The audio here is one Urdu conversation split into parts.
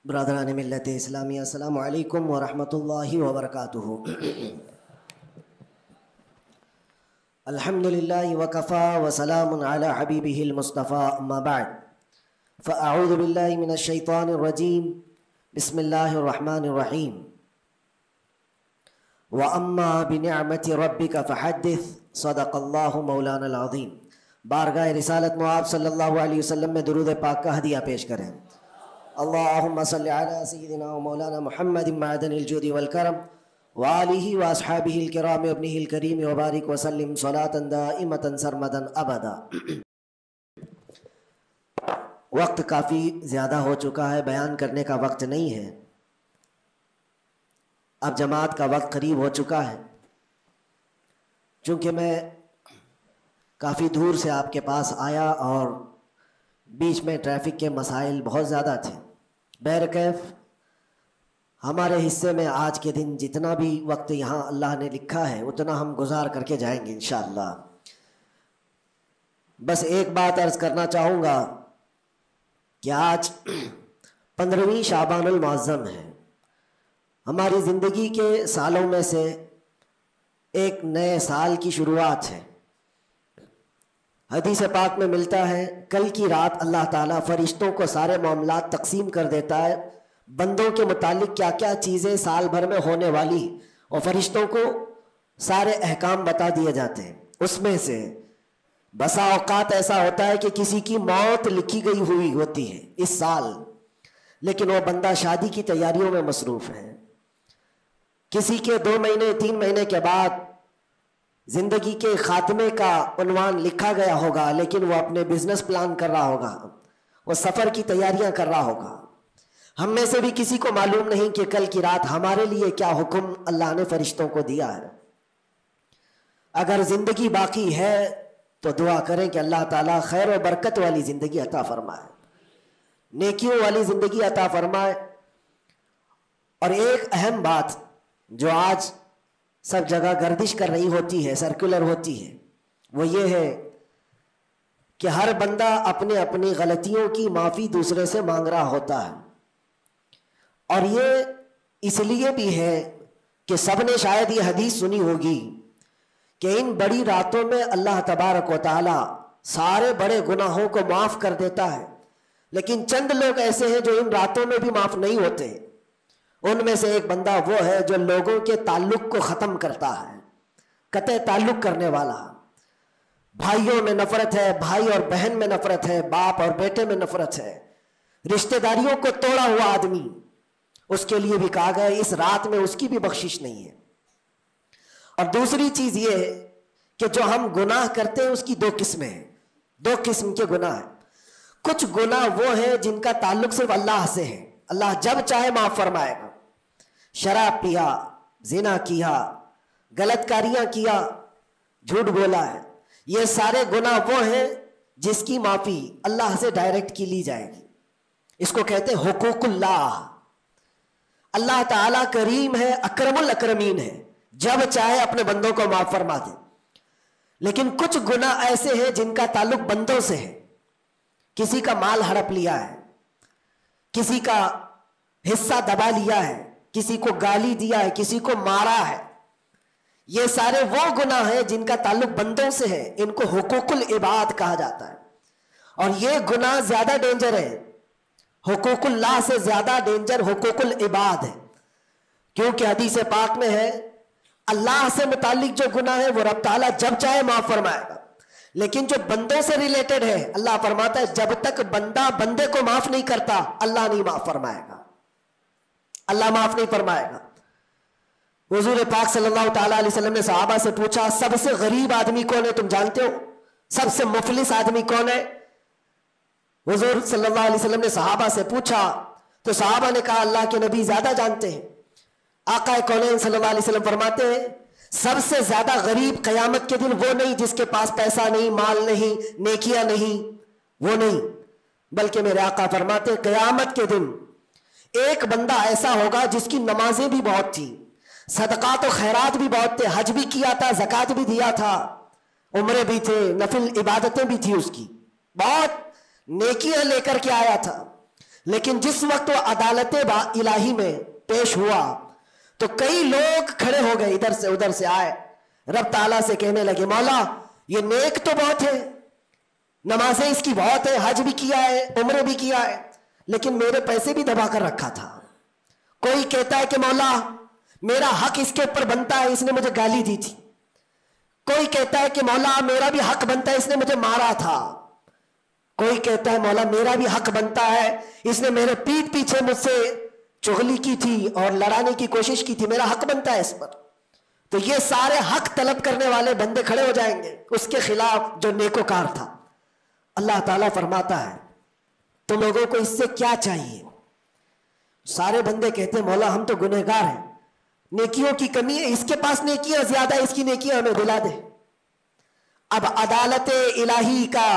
برادران ملت اسلامی السلام علیکم ورحمۃ اللہ وبرکاتہ۔ الحمد للہ وکفا وسلام علی حبیبہ المصطفیٰ اما بعد فاعوذ باللہ من الشیطان الرجیم بسم اللہ الرحمن الرحیم واما بنعمت ربک فحدث صدق اللہ مولانا العظیم۔ بارگاہ رسالت مآب صلی اللہ علیہ وسلم میں درود پاک کا ہدیہ پیش کریں۔ اللہم صلی علی سیدنا و مولانا محمد معدن الجود والکرم وآلہ واصحابہ الکرام ابنہ الکریم وبارک وسلم صلاة دائمة سرمدا ابدا۔ وقت کافی زیادہ ہو چکا ہے، بیان کرنے کا وقت نہیں ہے، اب جماعت کا وقت قریب ہو چکا ہے۔ چونکہ میں کافی دور سے آپ کے پاس آیا اور بیچ میں ٹریفک کے مسائل بہت زیادہ تھے، بہرکیف ہمارے حصے میں آج کے دن جتنا بھی وقت یہاں اللہ نے لکھا ہے اتنا ہم گزار کر کے جائیں گے انشاءاللہ۔ بس ایک بات عرض کرنا چاہوں گا کہ آج 15ویں شعبان المعظم ہے، ہماری زندگی کے سالوں میں سے ایک نئے سال کی شروعات ہے۔ حدیث پاک میں ملتا ہے کل کی رات اللہ تعالیٰ فرشتوں کو سارے معاملات تقسیم کر دیتا ہے، بندوں کے متعلق کیا کیا چیزیں سال بھر میں ہونے والی، اور فرشتوں کو سارے احکام بتا دیے جاتے ہیں۔ اس میں سے بسا اوقات ایسا ہوتا ہے کہ کسی کی موت لکھی گئی ہوئی ہوتی ہے اس سال، لیکن وہ بندہ شادی کی تیاریوں میں مصروف ہے۔ کسی کے 2 مہینے 3 مہینے کے بعد زندگی کے خاتمے کا عنوان لکھا گیا ہوگا، لیکن وہ اپنے بزنس پلان کر رہا ہوگا، وہ سفر کی تیاریاں کر رہا ہوگا۔ ہم میں سے بھی کسی کو معلوم نہیں کہ کل کی رات ہمارے لیے کیا حکم اللہ نے فرشتوں کو دیا ہے۔ اگر زندگی باقی ہے تو دعا کریں کہ اللہ تعالیٰ خیر و برکت والی زندگی عطا فرمائے، نیکیوں والی زندگی عطا فرمائے۔ اور ایک اہم بات جو آج سب جگہ گردش کر رہی ہوتی ہے، سرکولر ہوتی ہے، وہ یہ ہے کہ ہر بندہ اپنے اپنی غلطیوں کی معافی دوسرے سے مانگ رہا ہوتا ہے۔ اور یہ اس لیے بھی ہے کہ سب نے شاید یہ حدیث سنی ہوگی کہ ان بڑی راتوں میں اللہ تبارک و تعالی سارے بڑے گناہوں کو معاف کر دیتا ہے، لیکن چند لوگ ایسے ہیں جو ان راتوں میں بھی معاف نہیں ہوتے۔ ان میں سے ایک بندہ وہ ہے جو لوگوں کے تعلق کو ختم کرتا ہے، قطع تعلق کرنے والا۔ بھائیوں میں نفرت ہے، بھائی اور بہن میں نفرت ہے، باپ اور بیٹے میں نفرت ہے، رشتہ داریوں کو توڑا ہوا آدمی، اس کے لیے بھی کہا گیا اس رات میں اس کی بھی بخشش نہیں ہے۔ اور دوسری چیز یہ ہے کہ جو ہم گناہ کرتے ہیں اس کی 2 قسمیں ہیں، 2 قسم کے گناہ ہیں۔ کچھ گناہ وہ ہیں جن کا تعلق صرف اللہ سے ہے، اللہ جب چاہے معاف فرمائے گا۔ شراب پیا، زنا کیا، غلط کاریاں کیا، جھوٹ بولا ہے، یہ سارے گناہ وہ ہیں جس کی معافی اللہ سے ڈائریکٹ کی لی جائے گی۔ اس کو کہتے ہیں حقوق اللہ۔ اللہ تعالیٰ کریم ہے، اکرم الاکرمین ہے، جب چاہے اپنے بندوں کو معاف فرما دے۔ لیکن کچھ گناہ ایسے ہیں جن کا تعلق بندوں سے ہے، کسی کا مال ہڑپ لیا ہے، کسی کا حصہ دبا لیا ہے، کسی کو گالی دیا ہے، کسی کو مارا ہے، یہ سارے وہ گناہ ہیں جن کا تعلق بندوں سے ہے، ان کو حقوق العباد کہا جاتا ہے۔ اور یہ گناہ زیادہ ڈینجر ہے، حقوق اللہ سے زیادہ ڈینجر حقوق العباد ہے، کیونکہ حدیث پاک میں ہے اللہ سے متعلق جو گناہ ہے وہ رب تعالیٰ جب چاہے معاف فرمائے گا، لیکن جو بندوں سے ریلیٹڈ ہے اللہ فرماتا ہے جب تک بندہ بندے کو معاف نہیں کرتا اللہ نہیں معاف فرمائے گا، اللہ معاف نہیں فرمائے گا۔ حضور پاک صلی اللہ تعالیٰ علیہ وسلم نے صحابہ سے پوچھا سب سے غریب آدمی کون ہے، تم جانتے ہو سب سے مفلس آدمی کون ہے؟ حضور صلی اللہ علیہ وسلم نے صحابہ سے پوچھا تو صحابہ نے کہا اللہ کے نبی زیادہ جانتے ہیں۔ آقا کونین صلی اللہ علیہ وسلم فرماتے ہیں سب سے زیادہ غریب قیامت کے دن وہ نہیں جس کے پاس پیسہ نہیں، مال نہیں، نیکیاں نہیں، وہ نہیں، بلکہ میرے آقا فرماتے ہیں قیامت کے دن ایک بندہ ایسا ہوگا جس کی نمازیں بھی بہت تھی، صدقات و خیرات بھی بہت تھے، حج بھی کیا تھا، زکوٰۃ بھی دیا تھا، عمرے بھی تھے، نفل عبادتیں بھی تھی، اس کی بہت نیکیاں لے کر کے آیا تھا، لیکن جس وقت وہ عدالت الہی میں پیش ہوا تو کئی لوگ کھڑے ہو گئے، ادھر سے ادھر سے آئے، رب تعالیٰ سے کہنے لگے مولا یہ نیک تو بہت ہے، نمازیں اس کی بہت ہے، حج بھی کیا ہے، عمرے بھی کیا ہے، لیکن میرے پیسے بھی دبا کر رکھا تھا۔ کوئی کہتا ہے کہ مولا میرا حق اس کے اوپر بنتا ہے، اس نے مجھے گالی دی تھی۔ کوئی کہتا ہے کہ مولا میرا بھی حق بنتا ہے، اس نے مجھے مارا تھا۔ کوئی کہتا ہے مولا میرا بھی حق بنتا ہے، اس نے میرے پیٹھ پیچھے مجھ سے چغلی کی تھی اور لڑانے کی کوشش کی تھی، میرا حق بنتا ہے اس پر۔ تو یہ سارے حق طلب کرنے والے بندے کھڑے ہو جائیں گے اس کے خلاف جو نیکوکار تھا۔ اللہ تعالیٰ فرماتا ہے تم لوگوں کو اس سے کیا چاہیے؟ سارے بندے کہتے ہیں مولا ہم تو گنہگار ہیں، نیکیوں کی کمی ہے، اس کے پاس نیکیاں زیادہ ہے، اس کی نیکیاں ہمیں دلا دے۔ اب عدالت الہی کا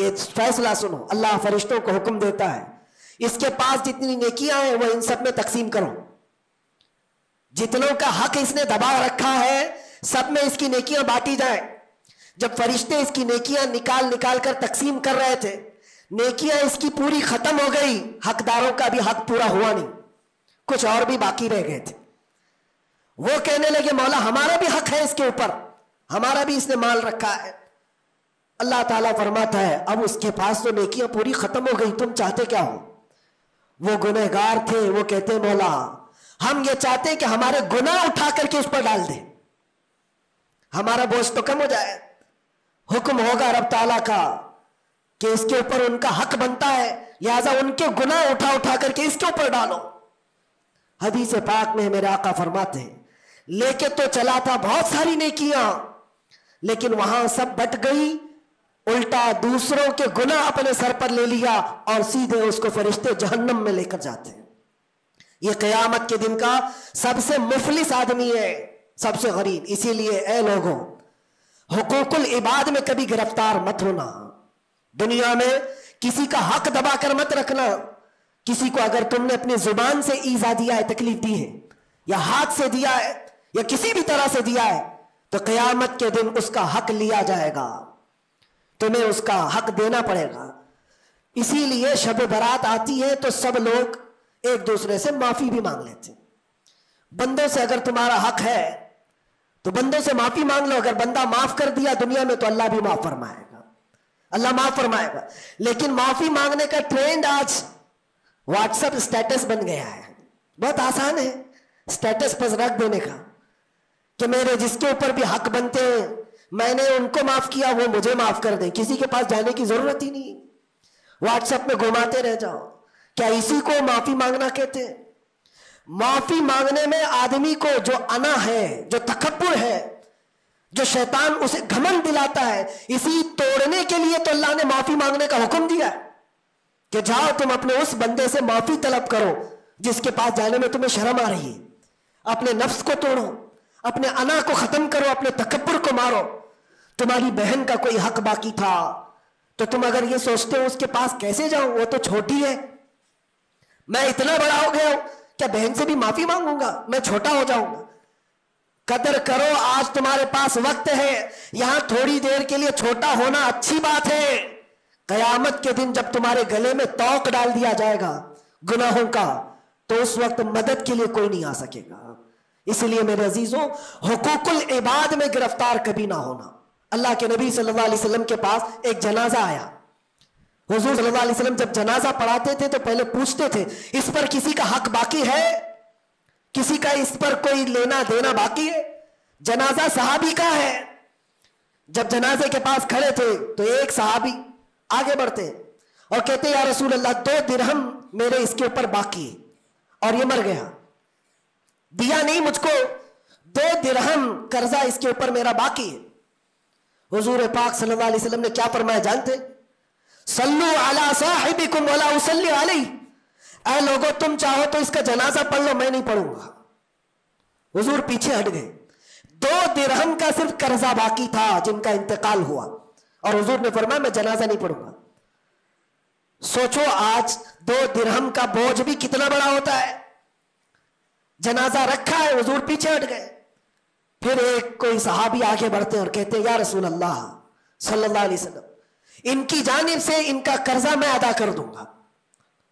یہ فیصلہ سنو، اللہ فرشتوں کو حکم دیتا ہے اس کے پاس جتنی نیکیاں ہیں وہ ان سب میں تقسیم کرو، جتنوں کا حق اس نے دبا رکھا ہے سب میں اس کی نیکیاں بانٹی جائیں۔ جب فرشتے اس کی نیکیاں نکال نکال کر تقسیم کر رہے تھے، نیکیاں اس کی پوری ختم ہو گئی، حقداروں کا بھی حق پورا ہوا نہیں، کچھ اور بھی باقی رہ گئے تھے۔ وہ کہنے لگے مولا ہمارا بھی حق ہے اس کے اوپر، ہمارا بھی اس نے مال رکھا ہے۔ اللہ تعالیٰ فرماتا ہے اب اس کے پاس تو نیکیاں پوری ختم ہو گئی، تم چاہتے کیا ہو؟ وہ گنہگار تھے، وہ کہتے مولا ہم یہ چاہتے کہ ہمارے گناہ اٹھا کر کے اس پر ڈال دیں، ہمارا بوجھ تو کم ہو جائے۔ حکم ہوگا رب تعالیٰ کا کہ اس کے اوپر ان کا حق بنتا ہے، لہذا ان کے گناہ اٹھا اٹھا کر کے اس کے اوپر ڈالو۔ حدیث پاک میں میرے آقا فرماتے ہیں لے کے تو چلا تھا بہت ساری نیکیاں، لیکن وہاں سب بٹ گئی، الٹا دوسروں کے گناہ اپنے سر پر لے لیا اور سیدھے اس کو فرشتے جہنم میں لے کر جاتے ہیں۔ یہ قیامت کے دن کا سب سے مفلس آدمی ہے، سب سے غریب۔ اسی لیے اے لوگوں حقوق العباد میں کبھی گرفتار مت ہونا، دنیا میں کسی کا حق دبا کر مت رکھنا۔ کسی کو اگر تم نے اپنی زبان سے ایذا دیا ہے، تکلیف دی ہے، یا ہاتھ سے دیا ہے، یا کسی بھی طرح سے دیا ہے، تو قیامت کے دن اس کا حق لیا جائے گا، تمہیں اس کا حق دینا پڑے گا۔ اسی لیے شب برات آتی ہے تو سب لوگ ایک دوسرے سے معافی بھی مانگ لیتے ہیں۔ بندوں سے اگر تمہارا حق ہے تو بندوں سے معافی مانگ لو، اگر بندہ معاف کر دیا دنیا میں تو اللہ بھی معاف فرمائے گا، اللہ معاف فرمائے گا۔ لیکن معافی مانگنے کا ٹرینڈ آج واٹس ایپ اسٹیٹس بن گیا ہے، بہت آسان ہے اسٹیٹس پر رکھ دینے کا کہ میرے جس کے اوپر بھی حق بنتے ہیں میں نے ان کو معاف کیا، وہ مجھے معاف کر دیں، کسی کے پاس جانے کی ضرورت ہی نہیں، واٹس ایپ میں گھماتے رہ جاؤ۔ کیا اسی کو معافی مانگنا کہتے ہیں؟ معافی مانگنے میں آدمی کو جو انا ہے، جو تکبر ہے، جو شیطان اسے گھمنڈ دلاتا ہے، اسی توڑنے کے لیے تو اللہ نے معافی مانگنے کا حکم دیا ہے کہ جاؤ تم اپنے اس بندے سے معافی طلب کرو جس کے پاس جانے میں تمہیں شرم آ رہی ہے، اپنے نفس کو توڑو، اپنے انا کو ختم کرو، اپنے تکبر کو مارو۔ تمہاری بہن کا کوئی حق باقی تھا تو تم اگر یہ سوچتے ہو اس کے پاس کیسے جاؤں، وہ تو چھوٹی ہے، میں اتنا بڑا ہو گیا ہوں، کیا بہن سے بھی معافی مانگوں گا، میں چھوٹا ہو جاؤں گا؟ قدر کرو، آج تمہارے پاس وقت ہے، یہاں تھوڑی دیر کے لیے چھوٹا ہونا اچھی بات ہے۔ قیامت کے دن جب تمہارے گلے میں توق ڈال دیا جائے گا گناہوں کا تو اس وقت مدد کے لیے کوئی نہیں آ سکے گا۔ اس لیے میرے عزیزوں حقوق العباد میں گرفتار کبھی نہ ہونا۔ اللہ کے نبی صلی اللہ علیہ وسلم کے پاس ایک جنازہ آیا، حضور صلی اللہ علیہ وسلم جب جنازہ پڑھاتے تھے تو پہلے پوچھتے تھے اس پر کسی کا حق باقی ہے، کسی کا اس پر کوئی لینا دینا باقی ہے؟ جنازہ صحابی کا ہے۔ جب جنازے کے پاس کھڑے تھے تو ایک صحابی آگے بڑھتے اور کہتے یا رسول اللہ 2 درہم میرے اس کے اوپر باقی ہے اور یہ مر گیا، دیا نہیں مجھ کو، 2 درہم قرضہ اس کے اوپر میرا باقی ہے۔ حضور پاک صلی اللہ علیہ وسلم نے کیا فرمایا جانتے؟ صلو علی صاحبکم ولا اصلی علیہ، اے لوگوں تم چاہو تو اس کا جنازہ پڑھ لو، میں نہیں پڑھوں گا۔ حضور پیچھے ہٹ گئے، 2 درہم کا صرف قرضہ باقی تھا جن کا انتقال ہوا، اور حضور نے فرمایا میں جنازہ نہیں پڑھوں گا۔ سوچو آج 2 درہم کا بوجھ بھی کتنا بڑا ہوتا ہے۔ جنازہ رکھا ہے، حضور پیچھے ہٹ گئے، پھر ایک کوئی صحابی آگے بڑھتے اور کہتے یا رسول اللہ صلی اللہ علیہ وسلم ان کی جانب سے ان کا قرضہ میں ادا کر دوں گا۔